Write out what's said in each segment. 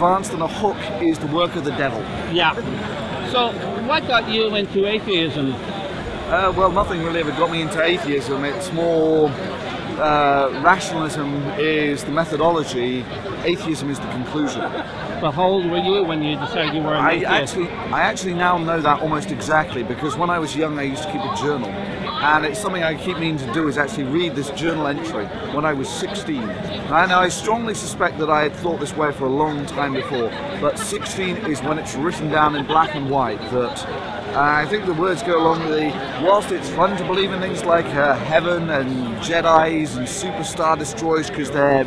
advanced and a hook is the work of the devil. Yeah. So, what got you into atheism? Well, nothing really ever got me into atheism. It's more rationalism is the methodology, atheism is the conclusion. Well, how old were you when you decided you were an atheist? I actually now know that almost exactly, because when I was young I used to keep a journal, and it's something I keep meaning to do is actually read this journal entry when I was 16. And I strongly suspect that I had thought this way for a long time before, but 16 is when it's written down in black and white that I think the words go along with the, whilst it's fun to believe in things like heaven and Jedis and superstar destroyers because they're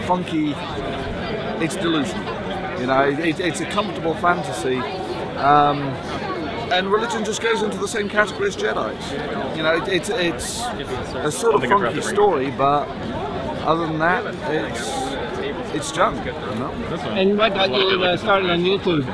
funky, it's delusional. You know, it's a comfortable fantasy, and religion just goes into the same category as Jedis. You know, it's a sort of funky story, but other than that, it's junk. You know? And what got you started on YouTube?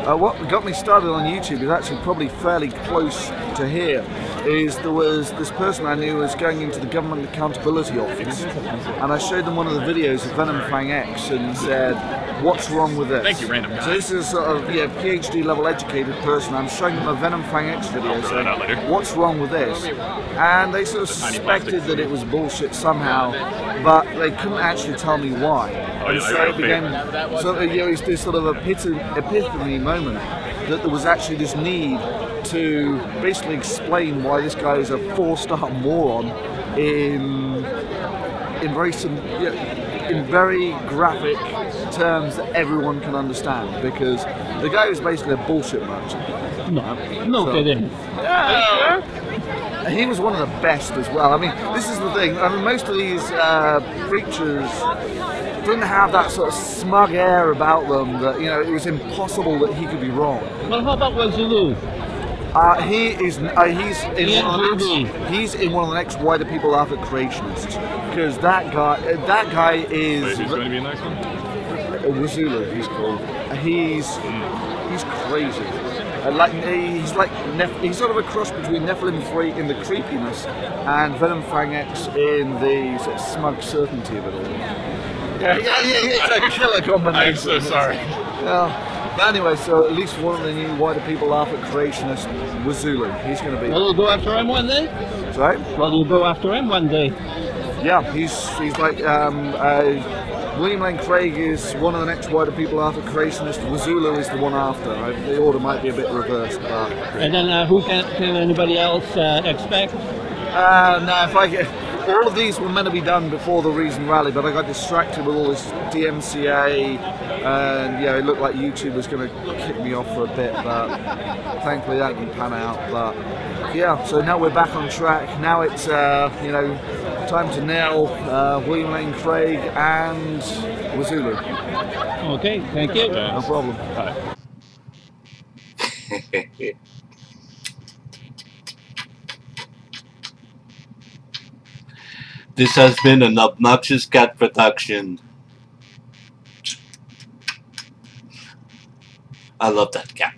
What got me started on YouTube is actually probably fairly close to here. There was this person I knew was going into the Government Accountability Office, and I showed them one of the videos of Venom Fang X and said, "What's wrong with this?" Thank you, random guy. So this is a sort of PhD level educated person. I'm showing them a Venom Fang X video saying, "What's wrong with this?" And they sort of suspected that it was bullshit somehow, but they couldn't actually tell me why. And so it became this sort of epiphany moment that there was actually this need to basically explain why this guy is a 4-star moron in very graphic terms that everyone can understand, because the guy was basically a bullshit merchant. No kidding. Yeah. He was one of the best as well. I mean, this is the thing. I mean, most of these preachers didn't have that sort of smug air about them that, you know, it was impossible that he could be wrong. Well, how about Zulu? He's in one of the next Why Do People Laugh at Creationists, because that guy is. Wait, who's going to be a nice one? Wazulu, he's called. He's crazy. He's sort of a cross between Nephilim 3 in the creepiness and Venom Fang X in the sort of smug certainty of it all. Yeah, it's a killer combination. I'm so sorry. But anyway, so at least one of the new Why Do People Laugh at Creationists, Wazulu. He's going to be. Well, you'll go after him one day? Sorry? Well, you'll go after him one day. Yeah, he's like William Lane Craig is one of the next Why Do People Laugh at Creationists. Wazulu is the one after. The order might be a bit reversed. But and then who can anybody else expect? No, if I get. All of these were meant to be done before the Reason Rally, but I got distracted with all this DMCA, and yeah, it looked like YouTube was going to kick me off for a bit, but thankfully that didn't pan out. But yeah, so now we're back on track. Now it's time to nail William Lane Craig and Wazulu. Okay, thank you. No problem. This has been an Obnoxious Cat production. I love that cat.